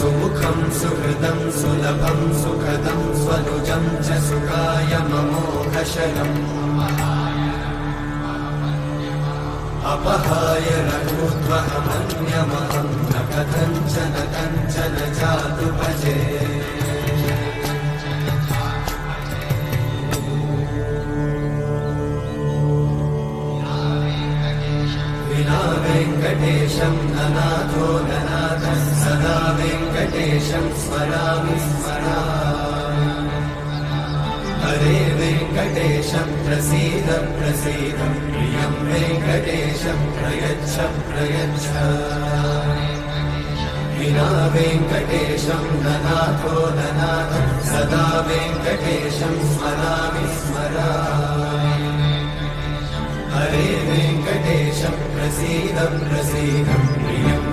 सुमुखं सुहृदं सुलभं सुखदं स्वनुजं च सुखायममोघशयम् अपहाय रघूत्वहमन्यमहं न कथञ्चन कञ्चन जातु भजे विना वेङ्कटेशं ननाथो ननाथः सदा वेङ्कटेशं स्मरामि स्मरामि हरे वेङ्कटेशं प्रसीद प्रसीद प्रियं वेङ्कटेशं प्रयच्छ प्रयच्छ विना वेङ्कटेशं ननाथो ननाथः सदा वेङ्कटेशं स्मरामि स्मरामि हरे वेङ्कटेशं प्रसीद प्रसीद प्रियं